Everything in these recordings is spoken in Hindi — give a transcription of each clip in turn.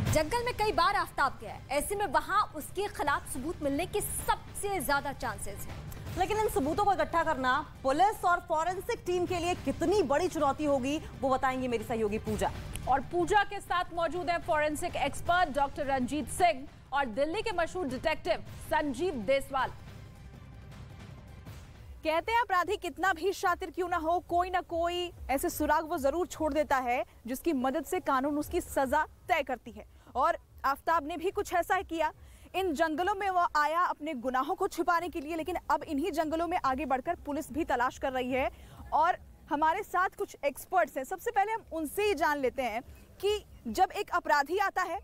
जंगल में कई बार आफताब गया है, ऐसे में वहां उसके खिलाफ सबूत मिलने के सबसे ज्यादा चांसेस हैं। लेकिन इन सबूतों को इकट्ठा करना पुलिस और फॉरेंसिक टीम के लिए कितनी बड़ी चुनौती होगी, वो बताएंगी मेरी सहयोगी पूजा। और पूजा के साथ मौजूद है forensic expert doctor Ranjit Singh और दिल्ली के मशहूर डिटेक्टिव संजीव देसवाल। कहते हैं अपराधी कितना भी शातिर क्यों ना हो, कोई ना कोई ऐसे सुराग वो जरूर छोड़ देता है जिसकी मदद से कानून उसकी सजा तय करती है। और आफताब ने भी कुछ ऐसा किया। इन जंगलों में वो आया अपने गुनाहों को छुपाने के लिए, लेकिन अब इन्हीं जंगलों में आगे बढ़कर पुलिस भी तलाश कर रही है। और हमारे साथ कुछ एक्सपर्ट्स हैं। सबसे पहले हम उनसे ही जान लेते हैं कि जब एक अपराधी आता है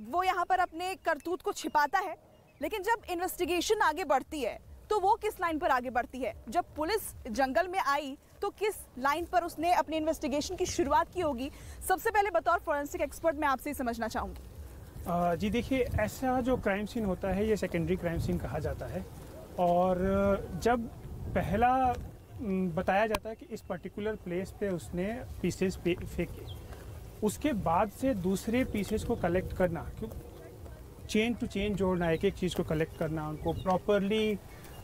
वो यहाँ पर अपने करतूत को छिपाता है, लेकिन जब इन्वेस्टिगेशन आगे बढ़ती है तो वो किस लाइन पर आगे बढ़ती है। जब पुलिस जंगल में आई तो किस लाइन पर उसने अपनी इन्वेस्टिगेशन की शुरुआत की होगी। सबसे पहले बतौर फॉरेंसिक एक्सपर्ट मैं आपसे ही समझना चाहूँगी। जी देखिए, ऐसा जो क्राइम सीन होता है ये सेकेंडरी क्राइम सीन कहा जाता है। और जब पहला बताया जाता है कि इस पर्टिकुलर प्लेस पे उसने पीसेस फेंके, उसके बाद से दूसरे पीसेस को कलेक्ट करना, क्यों चेन टू चेन जोड़ना, एक एक चीज़ को कलेक्ट करना, उनको प्रॉपरली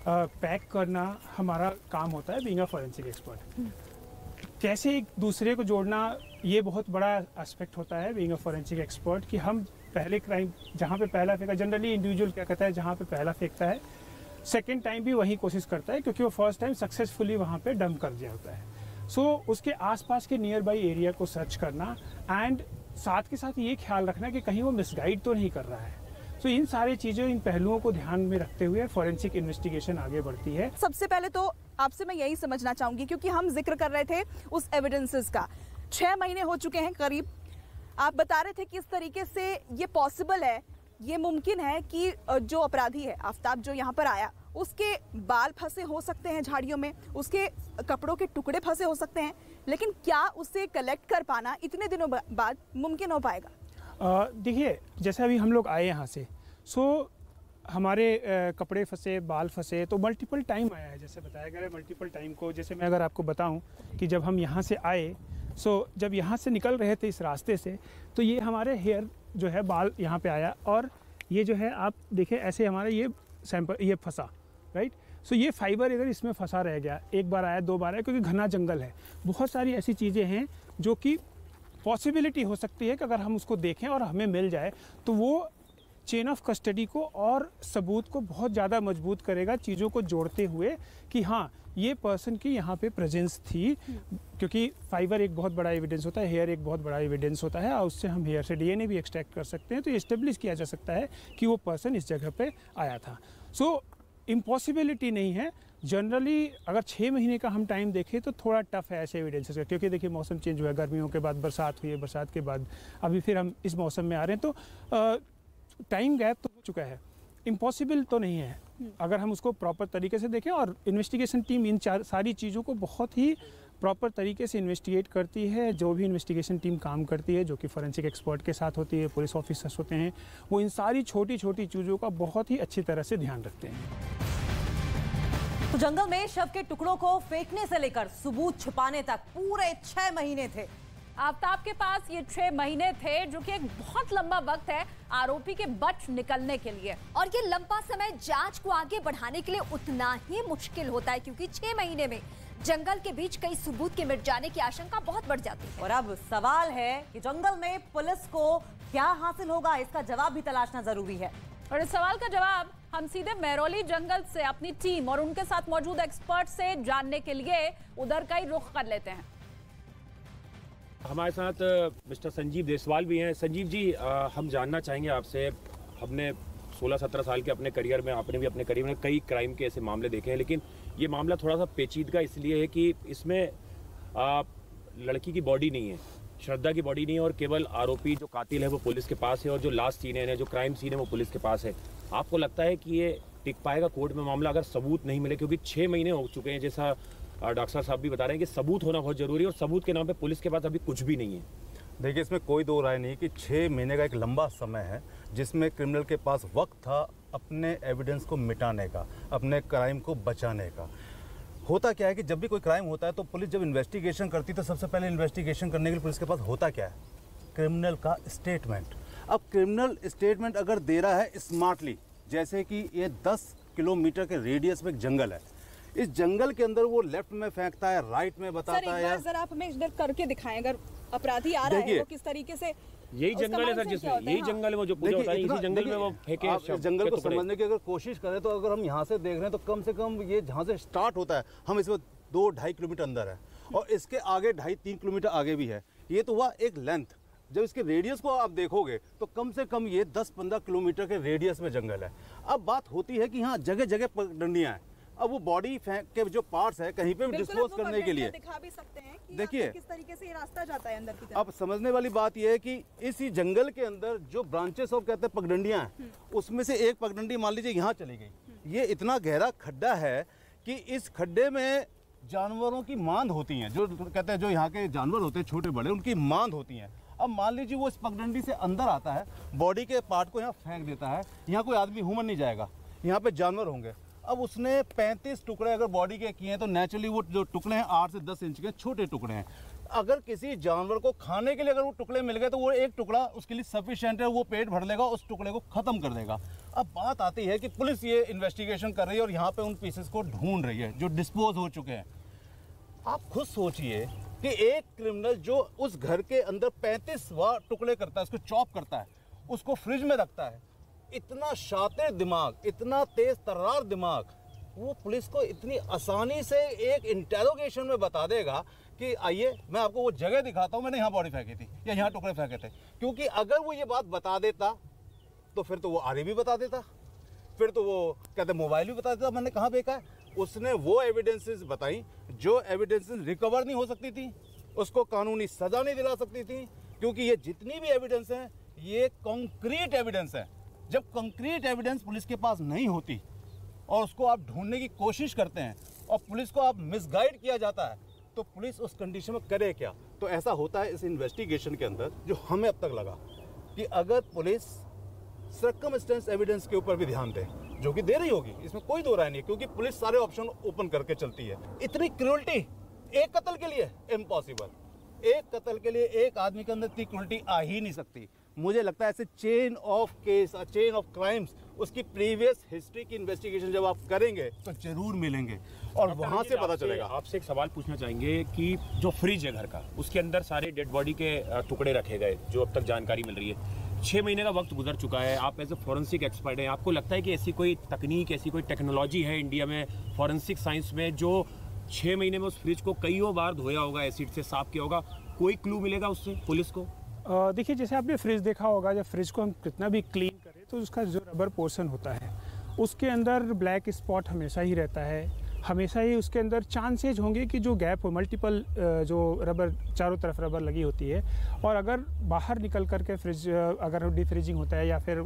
पैक करना हमारा काम होता है बीइंग अ फॉरेंसिक एक्सपर्ट। कैसे एक दूसरे को जोड़ना, ये बहुत बड़ा एस्पेक्ट होता है बीइंग अ फॉरेंसिक एक्सपर्ट कि हम पहले क्राइम जहाँ पे पहला फेंका, जनरली इंडिविजुअल क्या कहता है जहाँ पे पहला फेंकता है सेकेंड टाइम भी वही कोशिश करता है, क्योंकि वो फर्स्ट टाइम सक्सेसफुली वहाँ पे डंप कर दिया होता है। सो उसके आसपास के नियर बाई एरिया को सर्च करना एंड साथ के साथ ये ख्याल रखना कि कहीं वो मिसगाइड तो नहीं कर रहा है। तो इन सारी चीज़ों, इन पहलुओं को ध्यान में रखते हुए फॉरेंसिक इन्वेस्टिगेशन आगे बढ़ती है। सबसे पहले तो आपसे मैं यही समझना चाहूंगी, क्योंकि हम जिक्र कर रहे थे उस एविडेंसेस का। 6 महीने हो चुके हैं करीब। आप बता रहे थे कि इस तरीके से ये पॉसिबल है, ये मुमकिन है कि जो अपराधी है आफताब जो यहाँ पर आया, उसके बाल फंसे हो सकते हैं झाड़ियों में, उसके कपड़ों के टुकड़े फंसे हो सकते हैं, लेकिन क्या उसे कलेक्ट कर पाना इतने दिनों बाद मुमकिन हो पाएगा? देखिए, जैसे अभी हम लोग आए यहाँ से, सो हमारे कपड़े फंसे, बाल फंसे, तो मल्टीपल टाइम आया है, जैसे बताया गया है मल्टीपल टाइम को। जैसे मैं अगर आपको बताऊं कि जब हम यहाँ से आए, सो जब यहाँ से निकल रहे थे इस रास्ते से, तो ये हमारे हेयर जो है, बाल यहाँ पे आया, और ये जो है आप देखें ऐसे हमारा ये सैंपल ये फंसा, राइट। सो ये फाइबर अगर इसमें फंसा रह गया, एक बार आया, 2 बार आया, क्योंकि घना जंगल है। बहुत सारी ऐसी चीज़ें हैं जो कि पॉसिबिलिटी हो सकती है कि अगर हम उसको देखें और हमें मिल जाए तो वो चेन ऑफ कस्टडी को और सबूत को बहुत ज़्यादा मजबूत करेगा, चीज़ों को जोड़ते हुए कि हाँ ये पर्सन की यहाँ पे प्रेजेंस थी। क्योंकि फाइबर एक बहुत बड़ा एविडेंस होता है, हेयर एक बहुत बड़ा एविडेंस होता है, और उससे हम हेयर से डीएनए भी एक्सट्रैक्ट कर सकते हैं, तो इस्टेब्लिश किया जा सकता है कि वो पर्सन इस जगह पे आया था। सो इम्पॉसिबिलिटी नहीं है। जनरली अगर 6 महीने का हम टाइम देखें तो थोड़ा टफ है ऐसे एविडेंसेस का, क्योंकि देखिए मौसम चेंज हुआ है, गर्मियों के बाद बरसात हुई है, बरसात के बाद अभी फिर हम इस मौसम में आ रहे हैं, तो टाइम गैप तो हो चुका है। इम्पॉसिबल तो नहीं है अगर हम उसको प्रॉपर तरीके से देखें। और इन्वेस्टिगेशन टीम इन सारी चीज़ों को बहुत ही प्रॉपर तरीके से इन्वेस्टिगेट करती है। जो भी इन्वेस्टिगेशन टीम काम करती है, जो कि फॉरेंसिक एक्सपर्ट के साथ होती है, पुलिस ऑफिसर्स होते हैं, वो इन सारी छोटी छोटी चीज़ों का बहुत ही अच्छी तरह से ध्यान रखते हैं। तो जंगल में शव के टुकड़ों को फेंकने से लेकर सबूत छुपाने तक पूरे 6 महीने थे। आफताब के पास ये 6 महीने थे, जो कि एक बहुत लंबा वक्त है आरोपी के बच निकलने के लिए। और ये लंबा समय जांच को आगे बढ़ाने के लिए उतना ही मुश्किल होता है, क्योंकि 6 महीने में जंगल के बीच कई सबूत के मिट जाने की आशंका बहुत बढ़ जाती है। और अब सवाल है कि जंगल में पुलिस को क्या हासिल होगा, इसका जवाब भी तलाशना जरूरी है। और इस सवाल का जवाब हम सीधे महरौली जंगल से अपनी टीम और उनके साथ मौजूद एक्सपर्ट से जानने के लिए उधर का ही रुख कर लेते हैं। हमारे साथ मिस्टर संजीव देसवाल भी हैं। संजीव जी, हम जानना चाहेंगे आपसे, हमने 16-17 साल के अपने करियर में, आपने भी अपने करियर में कई क्राइम के ऐसे मामले देखे हैं, लेकिन ये मामला थोड़ा सा पेचीदगा इसलिए है कि इसमें लड़की की बॉडी नहीं है, श्रद्धा की बॉडी नहीं है, और केवल आरोपी जो कातिल है वो पुलिस के पास है, और जो लास्ट सीन है, जो क्राइम सीन है, वो पुलिस के पास है। आपको लगता है कि ये टिक पाएगा कोर्ट में मामला अगर सबूत नहीं मिले? क्योंकि 6 महीने हो चुके हैं, जैसा डॉक्टर साहब भी बता रहे हैं कि सबूत होना बहुत जरूरी है, और सबूत के नाम पे पुलिस के पास अभी कुछ भी नहीं है। देखिए, इसमें कोई दो राय नहीं कि 6 महीने का एक लंबा समय है जिसमें क्रिमिनल के पास वक्त था अपने एविडेंस को मिटाने का, अपने क्राइम को बचाने का। होता क्या है कि जब भी कोई क्राइम होता है तो पुलिस जब इन्वेस्टिगेशन करती है तो सबसे पहले इन्वेस्टिगेशन करने के लिए पुलिस के पास होता क्या है? क्रिमिनल का स्टेटमेंट। अब क्रिमिनल स्टेटमेंट अगर दे रहा है स्मार्टली, जैसे कि ये 10 किलोमीटर के रेडियस में एक जंगल है, इस जंगल के अंदर वो लेफ्ट में फेंकता है, राइट में बताता है। सर, आप हमें इधर करके दिखाएं, अगर अपराधी आ रहा है वो किस तरीके से। यही जंगल है सर, जिसमें यही जंगल है वो जो पूजा होता है, इसी जंगल में वो फेंके। आप जंगल को समझने की अगर कोशिश करें तो अगर हम यहाँ से देख रहे हैं तो कम से कम ये जहाँ से स्टार्ट होता है हम इसमें 2-2.5 किलोमीटर अंदर है, और इसके आगे 2.5-3 किलोमीटर आगे भी है। ये तो हुआ एक लेंथ। जब इसके रेडियस को आप देखोगे तो कम से कम ये 10-15 किलोमीटर के रेडियस में जंगल है। अब बात होती है कि हाँ जगह जगह पगडंडियाँ हैं। अब वो बॉडी फेंक के जो पार्ट्स है कहीं पे भी डिस्पोज करने के लिए दिखा भी सकते हैं कि देखिए किस तरीके से ये रास्ता जाता है अंदर की तरफ। अब समझने वाली बात यह है कि इसी जंगल के अंदर जो ब्रांचेस ऑफ कहते हैं पगडंडियां हैं, उसमें से एक पगडंडी मान लीजिए यहाँ चली गई। ये इतना गहरा खड्डा है कि इस खड्डे में जानवरों की मांद होती हैं, जो कहते हैं जो यहाँ के जानवर होते हैं छोटे बड़े, उनकी मांद होती हैं। अब मान लीजिए वो इस पगडंडी से अंदर आता है, बॉडी के पार्ट को यहाँ फेंक देता है। यहाँ कोई आदमी ह्यूमन नहीं जाएगा, यहाँ पे जानवर होंगे। अब उसने 35 टुकड़े अगर बॉडी के किए हैं तो नेचुरली वो जो टुकड़े हैं 8 से 10 इंच के छोटे टुकड़े हैं। अगर किसी जानवर को खाने के लिए अगर वो टुकड़े मिल गए तो वो एक टुकड़ा उसके लिए सफिशिएंट है, वो पेट भर लेगा, उस टुकड़े को ख़त्म कर देगा। अब बात आती है कि पुलिस ये इन्वेस्टिगेशन कर रही है और यहाँ पे उन पीसेस को ढूंढ रही है जो डिस्पोज हो चुके हैं। आप खुद सोचिए कि एक क्रिमिनल जो उस घर के अंदर 35 टुकड़े करता है, उसको चॉप करता है, उसको फ्रिज में रखता है, इतना शातिर दिमाग, इतना तेज तर्रार दिमाग, वो पुलिस को इतनी आसानी से एक इंटेरोगेशन में बता देगा कि आइए मैं आपको वो जगह दिखाता हूँ, मैंने यहाँ बॉडी फेंकी थी या यहाँ टुकड़े फेंके थे। क्योंकि अगर वो ये बात बता देता तो फिर तो वो आरे भी बता देता, फिर तो वो कहते मोबाइल भी बता देता मैंने कहाँ फेंका है। उसने वो एविडेंसेस बताई जो एविडेंसेस रिकवर नहीं हो सकती थी, उसको कानूनी सजा नहीं दिला सकती थी, क्योंकि ये जितनी भी एविडेंस हैं ये कॉन्क्रीट एविडेंस है। जब कंक्रीट एविडेंस पुलिस के पास नहीं होती और उसको आप ढूंढने की कोशिश करते हैं और पुलिस को आप मिसगाइड किया जाता है तो पुलिस उस कंडीशन में करे क्या। तो ऐसा होता है इस इन्वेस्टिगेशन के अंदर, जो हमें अब तक लगा कि अगर पुलिस सर्कमस्टेंस एविडेंस के ऊपर भी ध्यान दे, जो कि दे रही होगी, इसमें कोई दो राय नहीं, क्योंकि पुलिस सारे ऑप्शन ओपन करके चलती है। इतनी क्रूरटी एक कत्ल के लिए इम्पॉसिबल, एक कत्ल के लिए एक आदमी के अंदर इतनी क्रूरटी आ ही नहीं सकती। मुझे लगता है ऐसे chain of case, chain of crimes, उसकी प्रीवियस हिस्ट्री की इन्वेस्टिगेशन जब आप करेंगे तो जरूर मिलेंगे और वहां से पता चलेगा। आपसे एक सवाल पूछना चाहेंगे कि जो फ्रिज है घर का, उसके अंदर सारे डेड बॉडी के टुकड़े रखे गए, जो अब तक जानकारी मिल रही है। 6 महीने का वक्त गुजर चुका है, आप एज ए फॉरेंसिक एक्सपर्ट हैं, आपको लगता है कि ऐसी कोई तकनीक, ऐसी कोई टेक्नोलॉजी है इंडिया में फॉरेंसिक साइंस में जो 6 महीने में उस फ्रिज को कईयों बार धोया होगा, एसिड से साफ किया होगा, कोई क्लू मिलेगा उससे पुलिस को? देखिए, जैसे आपने फ्रिज देखा होगा, जब फ्रिज को हम कितना भी क्लीन करें तो उसका जो रबर पोर्शन होता है उसके अंदर ब्लैक स्पॉट हमेशा ही रहता है। हमेशा ही उसके अंदर चांसेज होंगे कि जो गैप हो, मल्टीपल जो रबर, चारों तरफ रबर लगी होती है, और अगर बाहर निकल करके फ्रिज अगर डिफ्रीजिंग होता है या फिर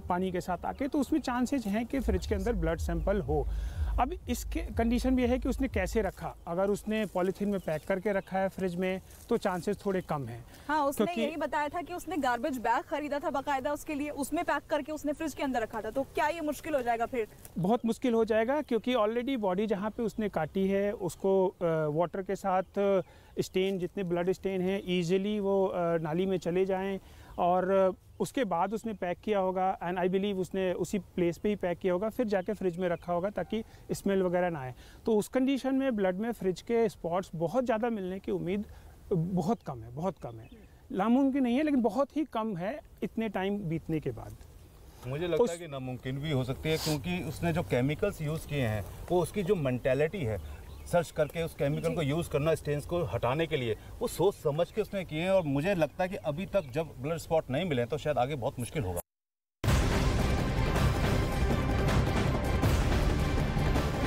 पानी के साथ आके, तो उसमें चांसेज हैं कि फ्रिज के अंदर ब्लड सैंपल हो। अब इसके कंडीशन भी है कि उसने कैसे रखा। अगर उसने पॉलीथीन में पैक करके रखा है फ्रिज में तो चांसेस थोड़े कम हैं। हाँ, उसने यही बताया था कि उसने गार्बेज बैग खरीदा था बाकायदा उसके लिए, उसमें पैक करके उसने फ्रिज के अंदर रखा था। तो क्या ये मुश्किल हो जाएगा फिर? बहुत मुश्किल हो जाएगा, क्योंकि ऑलरेडी बॉडी जहाँ पे उसने काटी है उसको वाटर के साथ स्टेन, जितने ब्लड स्टेन हैं, ईजिली वो नाली में चले जाएँ, और उसके बाद उसने पैक किया होगा। एंड आई बिलीव उसने उसी प्लेस पे ही पैक किया होगा, फिर जाके फ्रिज में रखा होगा ताकि स्मेल वगैरह ना आए। तो उस कंडीशन में ब्लड में फ्रिज के स्पॉट्स बहुत ज़्यादा मिलने की उम्मीद बहुत कम है, बहुत कम है। नामुमकिन नहीं है, लेकिन बहुत ही कम है इतने टाइम बीतने के बाद। मुझे लगता है कि नामुमकिन भी हो सकती है, क्योंकि उसने जो केमिकल्स यूज़ किए हैं वो उसकी जो मेंटालिटी है, सर्च करके उस केमिकल को यूज़ करना स्टेन्स को हटाने के लिए, वो सोच समझ के उसने किए हैं। और मुझे लगता है कि अभी तक जब ब्लड स्पॉट नहीं मिले तो शायद आगे बहुत मुश्किल होगा।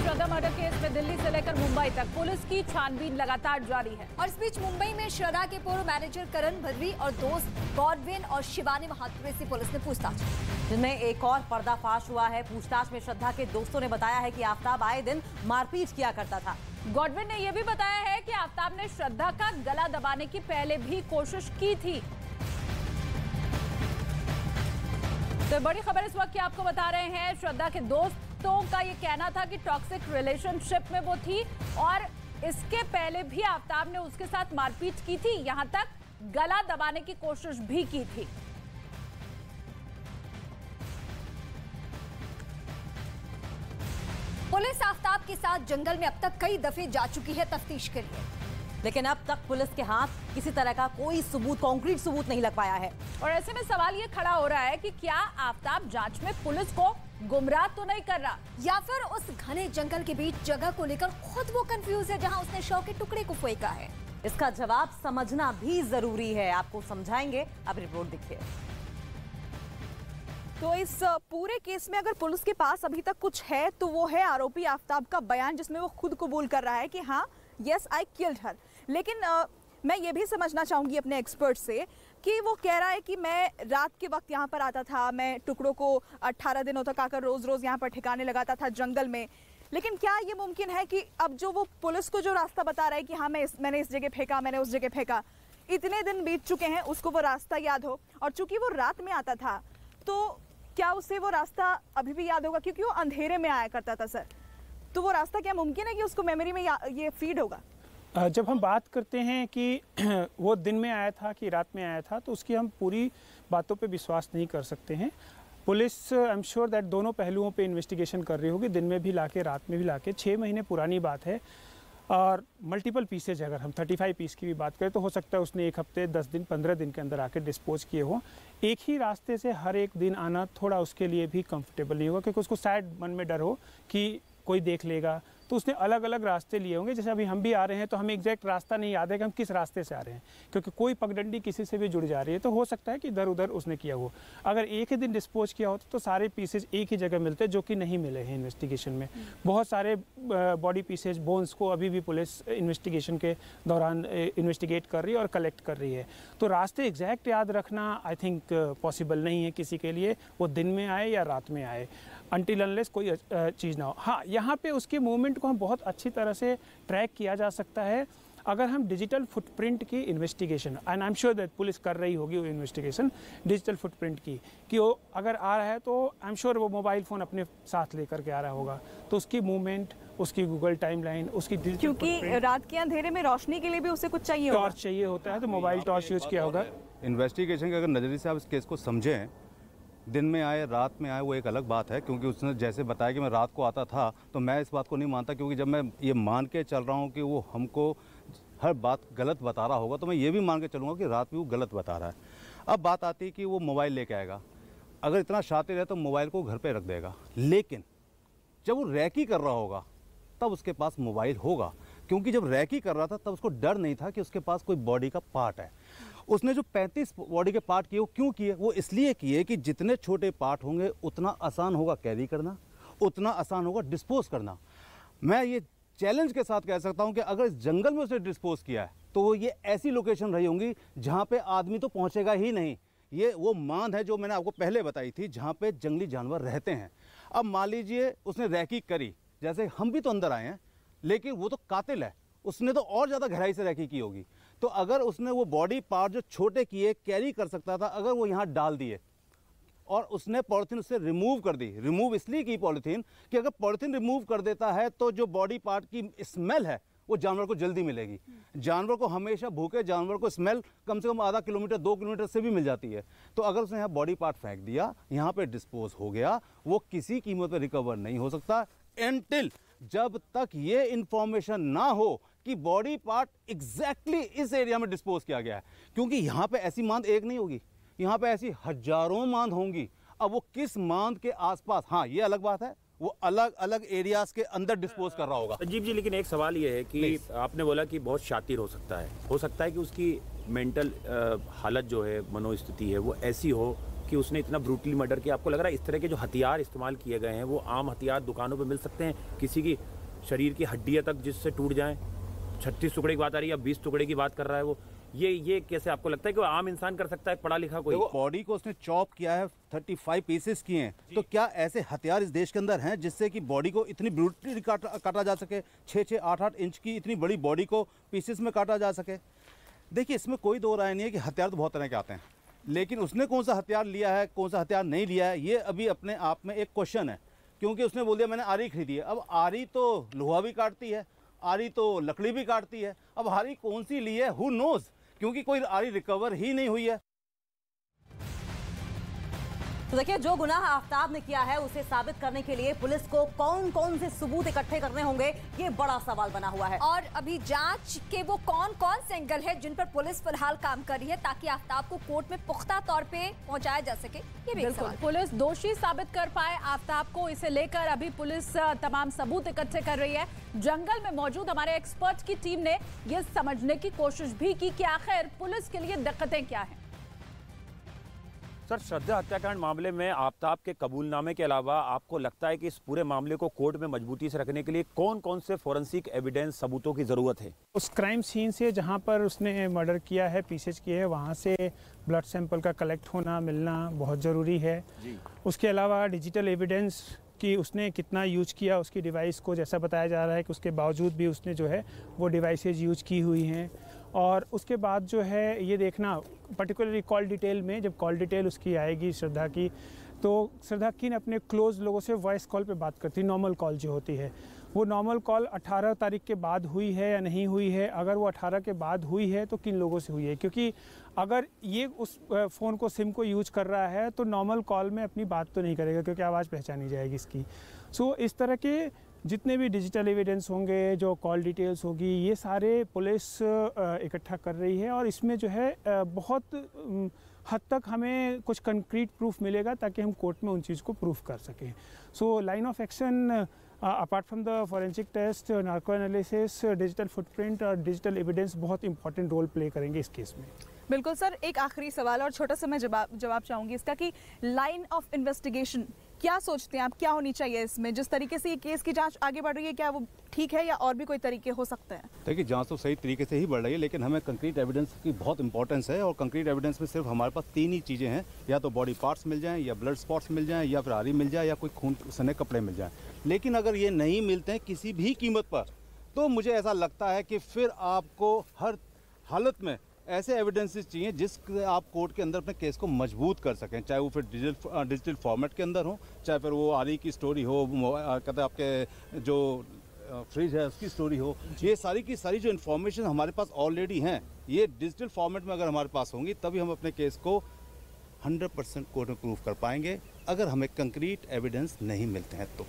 श्रद्धा मर्डर केस में दिल्ली से लेकर मुंबई तक पुलिस की छानबीन लगातार जारी है। और इस बीच मुंबई में श्रद्धा के पूर्व मैनेजर करण भद्री और दोस्त गॉडविन और शिवानी महात्रे से पुलिस ने पूछताछ, जिनमें एक और पर्दाफाश हुआ है। पूछताछ में श्रद्धा के दोस्तों ने बताया है कि आफ्ताब आए दिन मारपीट किया करता था। गॉडविन ने यह भी बताया है कि आफ्ताब ने श्रद्धा का गला दबाने की पहले भी कोशिश की थी। तो बड़ी खबर इस वक्त की आपको बता रहे हैं, श्रद्धा के दोस्तों का ये कहना था कि टॉक्सिक रिलेशनशिप में वो थी और इसके पहले भी आफ्ताब ने उसके साथ मारपीट की थी, यहां तक गला दबाने की कोशिश भी की थी। पुलिस आफ्ताब के साथ जंगल में अब तक कई दफे जा चुकी है तफ्तीश के लिए, लेकिन अब तक पुलिस के हाथ किसी तरह का कोई सबूत, कॉन्क्रीट सबूत नहीं लग पाया है। और ऐसे में सवाल ये खड़ा हो रहा है कि क्या आफ्ताब जांच में पुलिस को गुमराह तो नहीं कर रहा, या फिर उस घने जंगल के बीच जगह को लेकर खुद वो कंफ्यूज है जहां उसने शव के टुकड़े को फेंका है। इसका जवाब समझना भी जरूरी है, आपको समझाएंगे, अब रिपोर्ट देखिए। तो इस पूरे केस में अगर पुलिस के पास अभी तक कुछ है तो वो है आरोपी आफ्ताब का बयान, जिसमें वो खुद कबूल कर रहा है कि हाँ, यस आई किल्ड हर। लेकिन मैं ये भी समझना चाहूंगी अपने एक्सपर्ट से कि वो कह रहा है कि मैं रात के वक्त यहाँ पर आता था, मैं टुकड़ों को 18 दिनों तक आकर रोज रोज यहाँ पर ठिकाने लगाता था जंगल में। लेकिन क्या ये मुमकिन है कि अब जो वो पुलिस को जो रास्ता बता रहा है कि हाँ मैंने इस जगह फेंका, मैंने उस जगह फेंका, इतने दिन बीत चुके हैं, उसको वो रास्ता याद हो, और चूंकि वो रात में आता था तो क्या उसे वो रास्ता अभी भी याद होगा, क्योंकि वो अंधेरे में आया करता था सर, तो वो रास्ता क्या मुमकिन है कि उसको मेमोरी में ये फीड होगा? जब हम बात करते हैं कि वो दिन में आया था कि रात में आया था, तो उसकी हम पूरी बातों पे विश्वास नहीं कर सकते हैं। Police I am sure that दोनों पहलुओं पे इन्वेस्टिगेशन कर रही होगी, दिन में भी लाके रात में भी लाके। 6 महीने पुरानी बात है और मल्टीपल पीसेज, अगर हम 35 पीस की भी बात करें तो हो सकता है उसने 1 हफ्ते, 10 दिन, 15 दिन के अंदर आके डिस्पोज किए हो। एक ही रास्ते से हर एक दिन आना थोड़ा उसके लिए भी कंफर्टेबल नहीं होगा, क्योंकि उसको शायद मन में डर हो कि कोई देख लेगा, तो उसने अलग अलग रास्ते लिए होंगे। जैसे अभी हम भी आ रहे हैं तो हमें एग्जैक्ट रास्ता नहीं याद है कि हम किस रास्ते से आ रहे हैं, क्योंकि कोई पगडंडी किसी से भी जुड़ जा रही है, तो हो सकता है कि इधर उधर उसने किया हो। अगर एक ही दिन डिस्पोज किया होता तो सारे पीसेज एक ही जगह मिलते, जो कि नहीं मिले हैं इन्वेस्टिगेशन में। बहुत सारे बॉडी पीसेज, बोन्स को अभी भी पुलिस इन्वेस्टिगेशन के दौरान इन्वेस्टिगेट कर रही है और कलेक्ट कर रही है। तो रास्ते एग्जैक्ट याद रखना आई थिंक पॉसिबल नहीं है किसी के लिए, वो दिन में आए या रात में आए, अनटिल अनलेस कोई चीज़ ना हो। हाँ, यहाँ पे उसके मूवमेंट को हम बहुत अच्छी तरह से ट्रैक किया जा सकता है अगर हम डिजिटल फुटप्रिंट की investigation, and I am sure that police कर रही होगी वो इन्वेस्टिगेशन डिजिटल फुटप्रिंट की, कि वो अगर आ रहा है तो आई एम श्योर वो मोबाइल फ़ोन अपने साथ लेकर के आ रहा होगा, तो उसकी मूवमेंट, उसकी गूगल टाइमलाइन, उसकी डिजिटल, क्योंकि रात के अंधेरे में रोशनी के लिए भी उसे कुछ चाहिए होगा, टॉर्च चाहिए होता है, तो मोबाइल टॉर्च यूज़ किया होगा। इन्वेस्टिगेशन के अगर नज़रिए से आप इस केस को समझें, दिन में आए रात में आए वो एक अलग बात है, क्योंकि उसने जैसे बताया कि मैं रात को आता था, तो मैं इस बात को नहीं मानता, क्योंकि जब मैं ये मान के चल रहा हूँ कि वो हमको हर बात गलत बता रहा होगा, तो मैं ये भी मान के चलूँगा कि रात भी वो गलत बता रहा है। अब बात आती है कि वो मोबाइल लेके आएगा, अगर इतना शातिर है तो मोबाइल को घर पर रख देगा, लेकिन जब वो रैकी कर रहा होगा तब उसके पास मोबाइल होगा, क्योंकि जब रैकी कर रहा था तब उसको डर नहीं था कि उसके पास कोई बॉडी का पार्ट है। उसने जो 35 बॉडी के पार्ट किए वो क्यों किए? वो इसलिए किए कि जितने छोटे पार्ट होंगे उतना आसान होगा कैरी करना, उतना आसान होगा डिस्पोज करना। मैं ये चैलेंज के साथ कह सकता हूं कि अगर इस जंगल में उसने डिस्पोज किया है तो ये ऐसी लोकेशन रही होंगी जहां पे आदमी तो पहुंचेगा ही नहीं। ये वो मांद है जो मैंने आपको पहले बताई थी, जहां पे जंगली जानवर रहते हैं। अब मान लीजिए उसने रैकी करी, जैसे हम भी तो अंदर आए हैं, लेकिन वो तो कातिल है, उसने तो और ज़्यादा गहराई से रैकी की होगी। तो अगर उसने वो बॉडी पार्ट जो छोटे किए, कैरी कर सकता था, अगर वो यहाँ डाल दिए और उसने पॉलीथीन उससे रिमूव कर दी, रिमूव इसलिए की पॉलीथीन कि अगर पॉलीथीन रिमूव कर देता है तो जो बॉडी पार्ट की स्मेल है वो जानवर को जल्दी मिलेगी। जानवर को हमेशा, भूखे जानवर को स्मेल कम से कम आधा किलोमीटर 2 किलोमीटर से भी मिल जाती है। तो अगर उसने यहाँ बॉडी पार्ट फेंक दिया, यहाँ पे डिस्पोज हो गया, वो किसी कीमत पर रिकवर नहीं हो सकता एंटिल जब तक ये इंफॉर्मेशन ना हो कि बॉडी पार्ट एग्जैक्टली इस एरिया में डिस्पोज किया गया है। क्योंकि यहाँ पे ऐसी मांद एक नहीं होगी, यहाँ पे ऐसी हजारों मांद होंगी। अब वो किस मांद के आसपास, हाँ ये अलग बात है, वो अलग अलग एरियाज के अंदर डिस्पोज कर रहा होगा। संजीव जी, लेकिन एक सवाल ये है कि आपने बोला कि बहुत शातिर हो सकता है कि उसकी मेंटल हालत जो है, मनोस्थिति है, वो ऐसी हो कि उसने इतना ब्रूटली मर्डर किया। आपको लग रहा है इस तरह के जो हथियार इस्तेमाल किए गए हैं वो आम हथियार दुकानों पे मिल सकते हैं? किसी की शरीर की हड्डियां तक जिससे टूट जाएं, 36 टुकड़े की बात आ रही है, 20 टुकड़े की बात कर रहा है वो, ये कैसे आपको लगता है कि वो आम इंसान कर सकता है, पढ़ा लिखा कोई? बॉडी को उसने चॉप किया है, 35 पीसेस किए हैं, तो क्या ऐसे हथियार इस देश के अंदर हैं जिससे कि बॉडी को इतनी ब्रूटली काटा जा सके? 6-6, 8-8 इंच की इतनी बड़ी बॉडी को पीसेस में काटा जा सके? देखिए, इसमें कोई दो राय नहीं है कि हथियार तो बहुत तरह के आते हैं, लेकिन उसने कौन सा हथियार लिया है, कौन सा हथियार नहीं लिया है, ये अभी अपने आप में एक क्वेश्चन है। क्योंकि उसने बोल दिया मैंने आरी खरीदी है। अब आरी तो लोहा भी काटती है, आरी तो लकड़ी भी काटती है, अब आरी कौन सी ली है, हु नोज, क्योंकि कोई आरी रिकवर ही नहीं हुई है। तो देखिए, जो गुनाह आफ्ताब ने किया है उसे साबित करने के लिए पुलिस को कौन कौन से सबूत इकट्ठे करने होंगे, ये बड़ा सवाल बना हुआ है। और अभी जांच के वो कौन कौन से एंगल है जिन पर पुलिस फिलहाल काम कर रही है ताकि आफ्ताब को कोर्ट में पुख्ता तौर पे पहुंचाया जा सके, ये भी एक सवाल। पुलिस दोषी साबित कर पाए आफ्ताब को, इसे लेकर अभी पुलिस तमाम सबूत इकट्ठे कर रही है। जंगल में मौजूद हमारे एक्सपर्ट की टीम ने ये समझने की कोशिश भी की कि आखिर पुलिस के लिए दिक्कतें क्या हैं। सर, श्रद्धा हत्याकांड मामले में आफ्ताब के कबूलनामे के अलावा आपको लगता है कि इस पूरे मामले को कोर्ट में मजबूती से रखने के लिए कौन कौन से फोरेंसिक एविडेंस सबूतों की ज़रूरत है? उस क्राइम सीन से जहां पर उसने मर्डर किया है, पीसेज किए हैं, वहां से ब्लड सैंपल का कलेक्ट होना, मिलना बहुत ज़रूरी है। उसके अलावा डिजिटल एविडेंस कि उसने कितना यूज किया उसकी डिवाइस को, जैसा बताया जा रहा है कि उसके बावजूद भी उसने जो है वो डिवाइसेज यूज की हुई हैं। और उसके बाद जो है ये देखना पर्टिकुलरली कॉल डिटेल में, जब कॉल डिटेल उसकी आएगी श्रद्धा की, तो श्रद्धा किन अपने क्लोज लोगों से वॉइस कॉल पे बात करती, नॉर्मल कॉल जो होती है, वो नॉर्मल कॉल 18 तारीख के बाद हुई है या नहीं हुई है। अगर वो 18 के बाद हुई है तो किन लोगों से हुई है, क्योंकि अगर ये उस फ़ोन को सिम को यूज कर रहा है तो नॉर्मल कॉल में अपनी बात तो नहीं करेगा क्योंकि आवाज़ पहचानी जाएगी इसकी। सो इस तरह के जितने भी डिजिटल एविडेंस होंगे, जो कॉल डिटेल्स होगी, ये सारे पुलिस इकट्ठा कर रही है और इसमें जो है बहुत हद तक हमें कुछ कंक्रीट प्रूफ मिलेगा ताकि हम कोर्ट में उन चीज़ को प्रूफ कर सकें। So line of action apart from the forensic test, narco analysis, digital footprint और डिजिटल एविडेंस बहुत इंपॉर्टेंट रोल प्ले करेंगे इस केस में। बिल्कुल सर, एक आखिरी सवाल और छोटा सा मैं जवाब चाहूंगी इसका कि लाइन ऑफ इन्वेस्टिगेशन क्या सोचते हैं आप, क्या होनी चाहिए इसमें? जिस तरीके से ये केस की जांच आगे बढ़ रही है, क्या वो ठीक है या और भी कोई तरीके हो सकते हैं? देखिए, जांच तो सही तरीके से ही बढ़ रही है, लेकिन हमें कंक्रीट एविडेंस की बहुत इंपॉर्टेंस है। और कंक्रीट एविडेंस में सिर्फ हमारे पास 3 ही चीज़ें हैं, या तो बॉडी पार्ट्स मिल जाएं, या ब्लड स्पॉट्स मिल जाएं, या फिर आरी मिल जाए, या कोई खून सने कपड़े मिल जाएं। लेकिन अगर ये नहीं मिलते हैं किसी भी कीमत पर, तो मुझे ऐसा लगता है कि फिर आपको हर हालत में ऐसे एविडेंसेस चाहिए जिससे आप कोर्ट के अंदर अपने केस को मजबूत कर सकें, चाहे वो फिर डिजिटल फॉर्मेट के अंदर हो, चाहे फिर वो आरी की स्टोरी हो, कहते हैं आपके जो फ्रिज है उसकी स्टोरी हो। ये सारी की सारी जो इन्फॉर्मेशन हमारे पास ऑलरेडी हैं, ये डिजिटल फॉर्मेट में अगर हमारे पास होंगी तभी हम अपने केस को 100% कोर्ट में प्रूव कर पाएंगे, अगर हमें कंक्रीट एविडेंस नहीं मिलते हैं तो।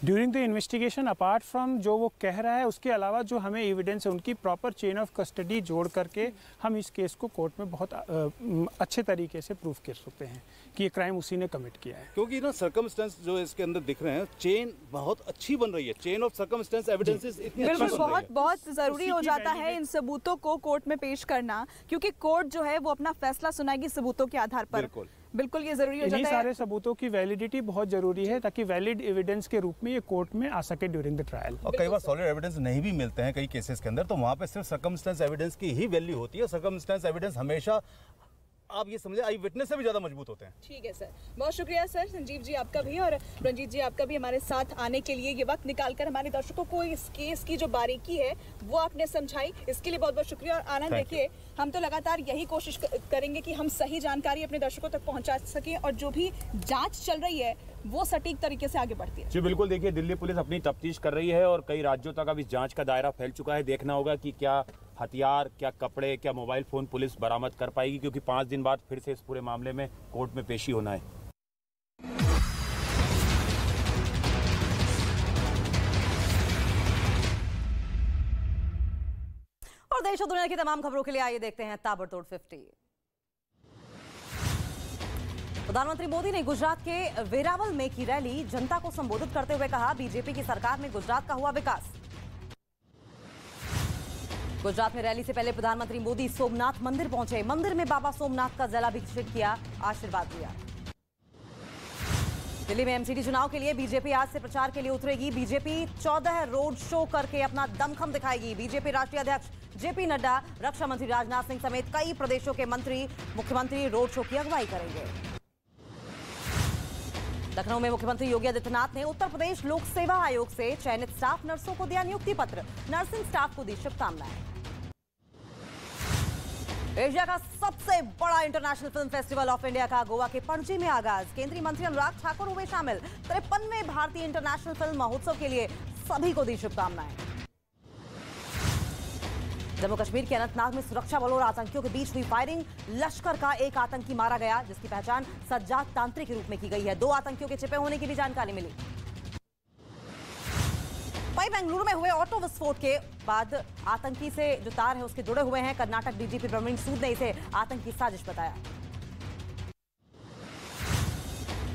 During the investigation apart from जो वो कह रहा है उसके अलावा जो हमें एविडेंस है उनकी प्रॉपर चेन ऑफ कस्टडी जोड़ करके हम इस केस को कोर्ट में बहुत अच्छे तरीके से प्रूव कर सकते हैं कि ये क्राइम उसी ने कमिट किया है। क्योंकि ना सर्कमस्टेंस जो इसके अंदर दिख रहे हैं, चेन बहुत अच्छी बन रही है, चेन ऑफ सर्कमस्टेंस एविडेंसेस इतनी अच्छी बन रही है। बहुत जरूरी हो जाता है इन सबूतों को कोर्ट में पेश करना, क्योंकि कोर्ट जो है वो अपना फैसला सुनाएगी सबूतों के आधार पर। बिल्कुल ये जरूरी हो जाता है। इन्हीं सारे सबूतों की वैलिडिटी बहुत जरूरी है ताकि वैलिड एविडेंस के रूप में ये कोर्ट में आ सके ड्यूरिंग द ट्रायल। और कई बार सॉलिड एविडेंस नहीं भी मिलते हैं कई केसेस के अंदर, तो वहाँ पे सिर्फ सर्कमस्टेंस एविडेंस की ही वैल्यू होती है। सर्कमस्टेंस एविडेंस हमेशा आप ये समझे आई विटनेस से भी ज्यादा मजबूत होते हैं। ठीक है सर, बहुत शुक्रिया सर, संजीव जी आपका भी और रंजीत जी आपका भी हमारे साथ आने के लिए, ये वक्त निकालकर हमारे दर्शकों को इस केस की जो बारीकी है वो आपने समझाई, इसके लिए बहुत बहुत शुक्रिया। और आनंद, देखिए हम तो लगातार यही कोशिश करेंगे कि हम सही जानकारी अपने दर्शकों तक पहुँचा सकें और जो भी जाँच चल रही है वो सटीक तरीके से आगे बढ़ती है। जी बिल्कुल, देखिए दिल्ली पुलिस अपनी तफ्तीश कर रही है और कई राज्यों तक अब इस जांच का दायरा फैल चुका है। देखना होगा कि क्या हथियार, क्या कपड़े, क्या मोबाइल फोन पुलिस बरामद कर पाएगी, क्योंकि 5 दिन बाद फिर से इस पूरे मामले में कोर्ट में पेशी होना है। और देश और दुनिया की तमाम खबरों के लिए आइए देखते हैं ताबड़तोड़ 50। प्रधानमंत्री मोदी ने गुजरात के वेरावल में की रैली, जनता को संबोधित करते हुए कहा, बीजेपी की सरकार में गुजरात का हुआ विकास। गुजरात में रैली से पहले प्रधानमंत्री मोदी सोमनाथ मंदिर पहुंचे, मंदिर में बाबा सोमनाथ का जलाभिषेक किया, आशीर्वाद दिया। दिल्ली में एमसीडी चुनाव के लिए बीजेपी आज से प्रचार के लिए उतरेगी। बीजेपी 14 रोड शो करके अपना दमखम दिखाएगी। बीजेपी राष्ट्रीय अध्यक्ष जेपी नड्डा, रक्षा मंत्री राजनाथ सिंह समेत कई प्रदेशों के मंत्री, मुख्यमंत्री रोड शो की अगुवाई करेंगे। लखनऊ में मुख्यमंत्री योगी आदित्यनाथ ने उत्तर प्रदेश लोक सेवा आयोग से चयनित स्टाफ नर्सों को दिया नियुक्ति पत्र, नर्सिंग स्टाफ को दी शुभकामनाएं। एशिया का सबसे बड़ा international film festival of India का गोवा के पणजी में आगाज, केंद्रीय मंत्री अनुराग ठाकुर हुए शामिल। 53वें भारतीय इंटरनेशनल फिल्म महोत्सव के लिए सभी को दी शुभकामनाएं। जम्मू कश्मीर के अनंतनाग में सुरक्षा बलों और आतंकियों के बीच हुई फायरिंग। लश्कर का एक आतंकी मारा गया, जिसकी पहचान सज्जाद तांत्रिक के रूप में की गई है। 2 आतंकियों के छिपे होने की भी जानकारी मिली। वहीं बेंगलुरु में हुए ऑटो विस्फोट के बाद आतंकी से जो तार है उसके जुड़े हुए हैं। कर्नाटक डीजीपी प्रवीण सूद ने इसे आतंकी साजिश बताया।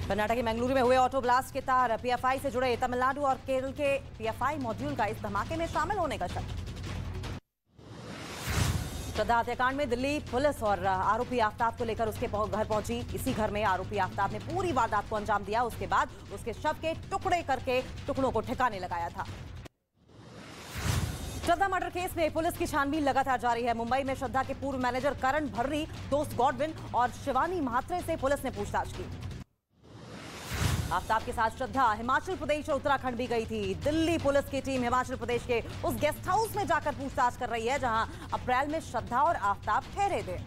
कर्नाटक के बेंगलुरु में हुए ऑटो ब्लास्ट के तार पीएफआई से जुड़े। तमिलनाडु और केरल के पीएफआई मॉड्यूल का इस धमाके में शामिल होने का शक। श्रद्धा हत्याकांड में दिल्ली पुलिस और आरोपी आफ्ताब को लेकर उसके घर पहुंची। इसी घर में आरोपी आफ्ताब ने पूरी वारदात को अंजाम दिया। उसके बाद उसके शव के टुकड़े करके टुकड़ों को ठिकाने लगाया था। श्रद्धा मर्डर केस में पुलिस की छानबीन लगातार जारी है। मुंबई में श्रद्धा के पूर्व मैनेजर करण भर्री, दोस्त गॉडविन और शिवानी म्हात्रे से पुलिस ने पूछताछ की। आफ्ताब के साथ श्रद्धा हिमाचल प्रदेश और उत्तराखंड भी गई थी। दिल्ली पुलिस की टीम हिमाचल प्रदेश के उस गेस्ट हाउस में जाकर पूछताछ कर रही है जहां अप्रैल में श्रद्धा और आफ्ताब ठहरे थे।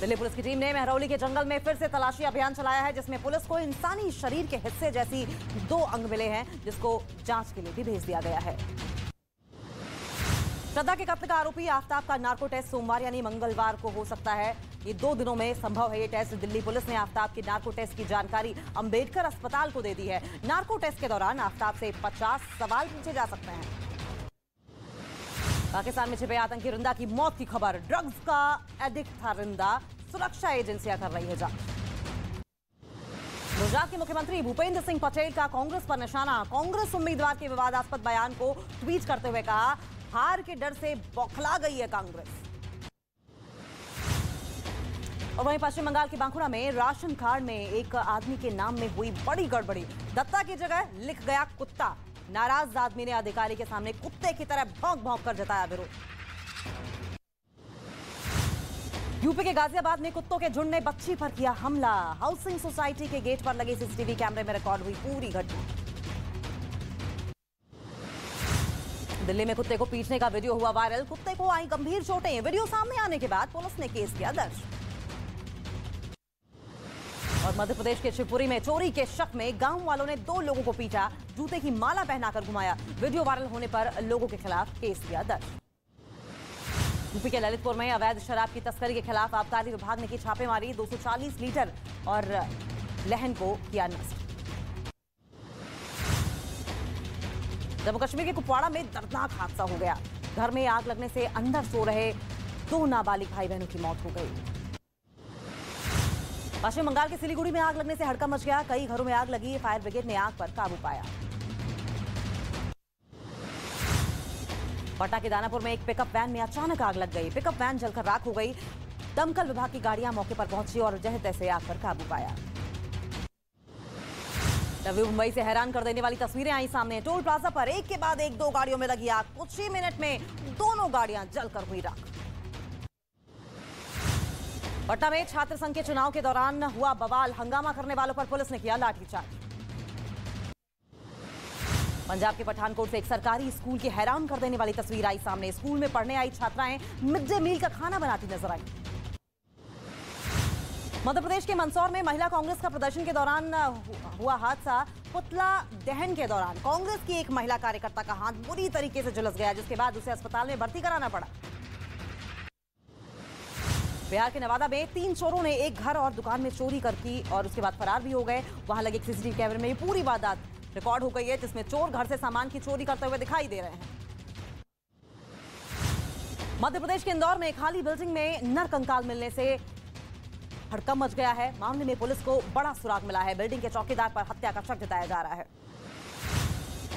दिल्ली पुलिस की टीम ने महरौली के जंगल में फिर से तलाशी अभियान चलाया है, जिसमें पुलिस को इंसानी शरीर के हिस्से जैसी 2 अंग मिले हैं, जिसको जांच के लिए भी भेज दिया गया है। श्रद्धा के कत्ल का आरोपी आफ्ताब का नार्को टेस्ट सोमवार यानी मंगलवार को हो सकता है। ये 2 दिनों में संभव है ये टेस्ट। दिल्ली पुलिस ने आफ्ताब के नार्को टेस्ट की जानकारी अंबेडकर अस्पताल को दे दी है। नार्को टेस्ट के दौरान आफ्ताब से 50 सवाल पूछे जा सकते हैं। पाकिस्तान में छिपे आतंकी रिंदा की मौत की खबर। ड्रग्स का एडिक्ट था रिंदा, सुरक्षा एजेंसियां कर रही है जांच। गुजरात के मुख्यमंत्री भूपेंद्र सिंह पटेल का कांग्रेस पर निशाना। कांग्रेस उम्मीदवार के विवादास्पद बयान को ट्वीट करते हुए कहा, हार के डर से बौखला गई है कांग्रेस। और वहीं पश्चिम बंगाल के बांकुड़ा में राशन कार्ड में एक आदमी के नाम में हुई बड़ी गड़बड़ी। दत्ता की जगह लिख गया कुत्ता। नाराज आदमी ने अधिकारी के सामने कुत्ते की तरह भौंक भौंक कर जताया विरोध। यूपी के गाजियाबाद में कुत्तों के झुंड ने बच्ची पर किया हमला। हाउसिंग सोसाइटी के गेट पर लगे सीसीटीवी कैमरे में रिकॉर्ड हुई पूरी घटना। दिल्ली में कुत्ते को पीटने का वीडियो हुआ वायरल। कुत्ते को आई गंभीर चोटें। वीडियो सामने आने के बाद पुलिस ने केस किया दर्ज। और मध्य प्रदेश के शिवपुरी में चोरी के शक में गांव वालों ने 2 लोगों को पीटा, जूते की माला पहनाकर घुमाया। वीडियो वायरल होने पर लोगों के खिलाफ केस किया दर्ज। यूपी के ललितपुर में अवैध शराब की तस्करी के खिलाफ आबकारी विभाग ने की छापेमारी। 240 लीटर और लहन को किया नष्ट। जम्मू कश्मीर के कुपवाड़ा में दर्दनाक हादसा हो गया। घर में आग लगने से अंदर सो रहे 2 नाबालिग भाई बहनों की मौत हो गई। पश्चिम बंगाल के सिलीगुड़ी में आग लगने से हड़कंप मच गया। कई घरों में आग लगी। फायर ब्रिगेड ने आग पर काबू पाया। पटना के दानापुर में एक पिकअप वैन में अचानक आग लग गई। पिकअप वैन जलकर राख हो गई। दमकल विभाग की गाड़ियां मौके पर पहुंची और जहर तैसे आग पर काबू पाया। नवी मुंबई से हैरान कर देने वाली तस्वीरें आई सामने। टोल प्लाजा पर एक के बाद एक 2 गाड़ियों में लगी आग। कुछ ही मिनट में दोनों गाड़ियां जलकर हुई राख। पटना में छात्र संघ के चुनाव के दौरान हुआ बवाल। हंगामा करने वालों पर पुलिस ने किया लाठीचार्ज। पंजाब के पठानकोट से एक सरकारी स्कूल की हैरान कर देने वाली तस्वीर आई सामने। स्कूल में पढ़ने आई छात्राएं मिड डे मील का खाना बनाती नजर आई। मध्य प्रदेश के मंदसौर में महिला कांग्रेस का प्रदर्शन के दौरान हुआ हादसा। पुतला दहन के दौरान कांग्रेस की एक महिला कार्यकर्ता का हाथ बुरी तरीके से झुलस गया, जिसके बाद उसे अस्पताल में भर्ती कराना पड़ा। बिहार के नवादा में 3 चोरों ने एक घर और दुकान में चोरी कर की और उसके बाद फरार भी हो गए। वहां लगे सीसीटीवी कैमरे में पूरी वारदात रिकॉर्ड हो गई है, जिसमें चोर घर से सामान की चोरी करते हुए दिखाई दे रहे हैं। मध्य प्रदेश के इंदौर में खाली बिल्डिंग में नरकंकाल मिलने से हड़कंप मच गया है। मामले में पुलिस को बड़ा सुराग मिला है। बिल्डिंग के चौकीदार पर हत्या का शक जताया जा रहा है।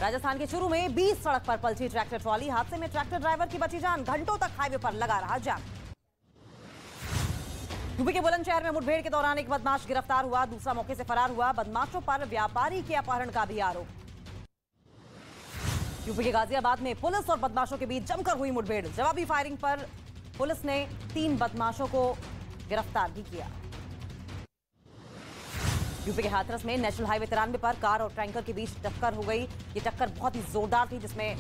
राजस्थान के चूरू में 20 सड़क पर पलटी ट्रैक्टर ट्रॉली। हादसे में ट्रैक्टर ड्राइवर की बची जान। घंटों तक हाईवे पर लगा रहा जाम। यूपी के बुलंदशहर में मुठभेड़ के दौरान एक बदमाश गिरफ्तार हुआ, दूसरा मौके से फरार हुआ। बदमाशों पर व्यापारी के अपहरण का भी आरोप। यूपी के गाजियाबाद में पुलिस और बदमाशों के बीच जमकर हुई मुठभेड़। जवाबी फायरिंग पर पुलिस ने 3 बदमाशों को गिरफ्तार भी किया। यूपी के हाथरस में नेशनल हाईवे 93 पर कार और टैंकर के बीच टक्कर हो गई। ये टक्कर बहुत ही जोरदार थी, जिसमें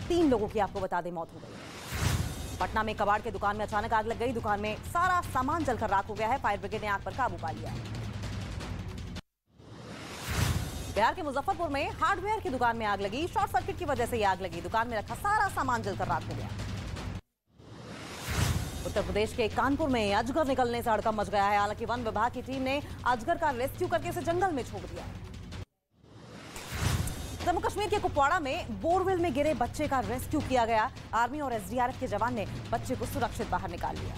3 लोगों की आपको बता दें मौत हो गई। पटना में कबाड़ के दुकान में अचानक आग लग गई। दुकान में सारा सामान जलकर राख हो गया है। फायर ब्रिगेड ने आग पर काबू पा लिया। बिहार के मुजफ्फरपुर में हार्डवेयर की दुकान में आग लगी। शॉर्ट सर्किट की वजह से ये आग लगी। दुकान में रखा सारा सामान जलकर राख हो गया। उत्तर प्रदेश के कानपुर में अजगर निकलने से हड़कंप मच गया है। हालांकि वन विभाग की टीम ने अजगर का रेस्क्यू करके इसे जंगल में छोड़ दिया। जम्मू कश्मीर के कुपवाड़ा में बोरवेल में गिरे बच्चे का रेस्क्यू किया गया। आर्मी और एसडीआरएफ के जवान ने बच्चे को सुरक्षित बाहर निकाल लिया।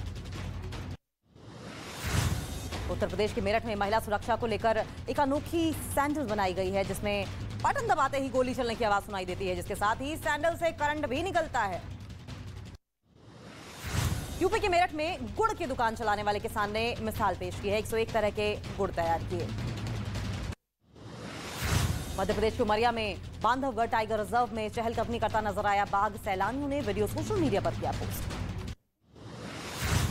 उत्तर प्रदेश के मेरठ में महिला सुरक्षा को लेकर एक अनोखी सैंडल बनाई गई है, जिसमें बटन दबाते ही गोली चलने की आवाज सुनाई देती है, जिसके साथ ही सैंडल से करंट भी निकलता है। यूपी के मेरठ में गुड़ की दुकान चलाने वाले किसान ने मिसाल पेश की है। 101 तरह के गुड़ तैयार किए। मध्य प्रदेश के उमरिया में बांधवगढ़ टाइगर रिजर्व में चहलकदमी करता नजर आया बाघ। सैलानियों ने वीडियो सोशल मीडिया पर किया पोस्ट।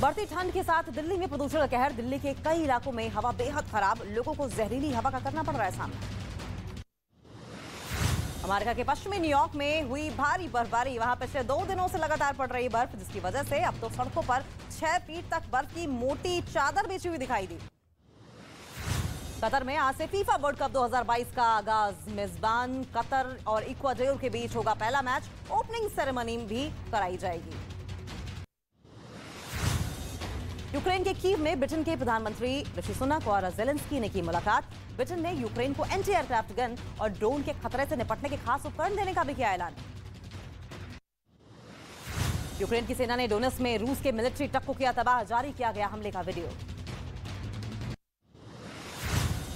बढ़ती ठंड के साथ दिल्ली में प्रदूषण का कहर। दिल्ली के कई इलाकों में हवा बेहद खराब। लोगों को जहरीली हवा का करना पड़ रहा है सामना। अमेरिका के पश्चिमी न्यूयॉर्क में हुई भारी बर्फबारी। वहां पिछले 2 दिनों से लगातार पड़ रही बर्फ, जिसकी वजह से अब तो सड़कों पर 6 फीट तक बर्फ की मोटी चादर बिछी हुई दिखाई दी। कतर में आज से फीफा वर्ल्ड कप 2022 का आगाज। मेजबान कतर और इक्वाडोर के बीच होगा पहला मैच। ओपनिंग सेरेमनी भी कराई जाएगी। यूक्रेन के कीव में ब्रिटेन के प्रधानमंत्री ऋषि सुनक और ज़ेलेंस्की ने की मुलाकात। ब्रिटेन ने यूक्रेन को एंटी एयरक्राफ्ट गन और ड्रोन के खतरे से निपटने के खास उपकरण देने का भी किया ऐलान। यूक्रेन की सेना ने डोनेट्स्क में रूस के मिलिट्री ट्रक को किया तबाह। जारी किया गया हमले का वीडियो।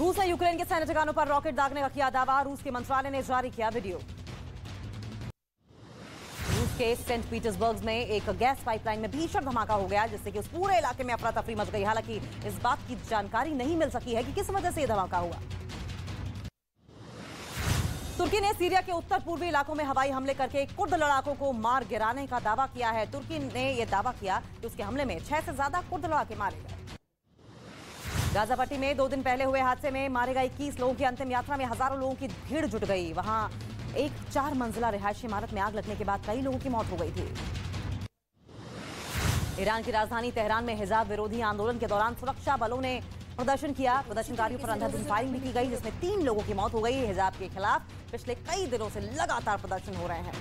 रूस ने यूक्रेन के सैन्य ठिकानों पर रॉकेट दागने का किया दावा। रूस के मंत्रालय ने जारी किया वीडियो। रूस के सेंट पीटर्सबर्ग में एक गैस पाइपलाइन में भीषण धमाका हो गया, जिससे कि उस पूरे इलाके में अफरा तफरी मच गई। हालांकि इस बात की जानकारी नहीं मिल सकी है कि किस वजह से यह धमाका हुआ। तुर्की ने सीरिया के उत्तर पूर्वी इलाकों में हवाई हमले करके कुर्द लड़ाकों को मार गिराने का दावा किया है। तुर्की ने यह दावा किया कि उसके हमले में 6 से ज्यादा कुर्द लड़ाके मारे गए। गाजा पट्टी में 2 दिन पहले हुए हादसे में मारे गए 21 लोगों की अंतिम यात्रा में हजारों लोगों की भीड़ जुट गई। वहां एक 4 मंजिला रिहायशी इमारत में आग लगने के बाद कई लोगों की मौत हो गई थी। ईरान की राजधानी तेहरान में हिजाब विरोधी आंदोलन के दौरान सुरक्षा बलों ने प्रदर्शन किया। प्रदर्शनकारियों पर अंधाधुंध फायरिंग भी की गई, जिसमें 3 लोगों की मौत हो गई। हिजाब के खिलाफ पिछले कई दिनों से लगातार प्रदर्शन हो रहे हैं।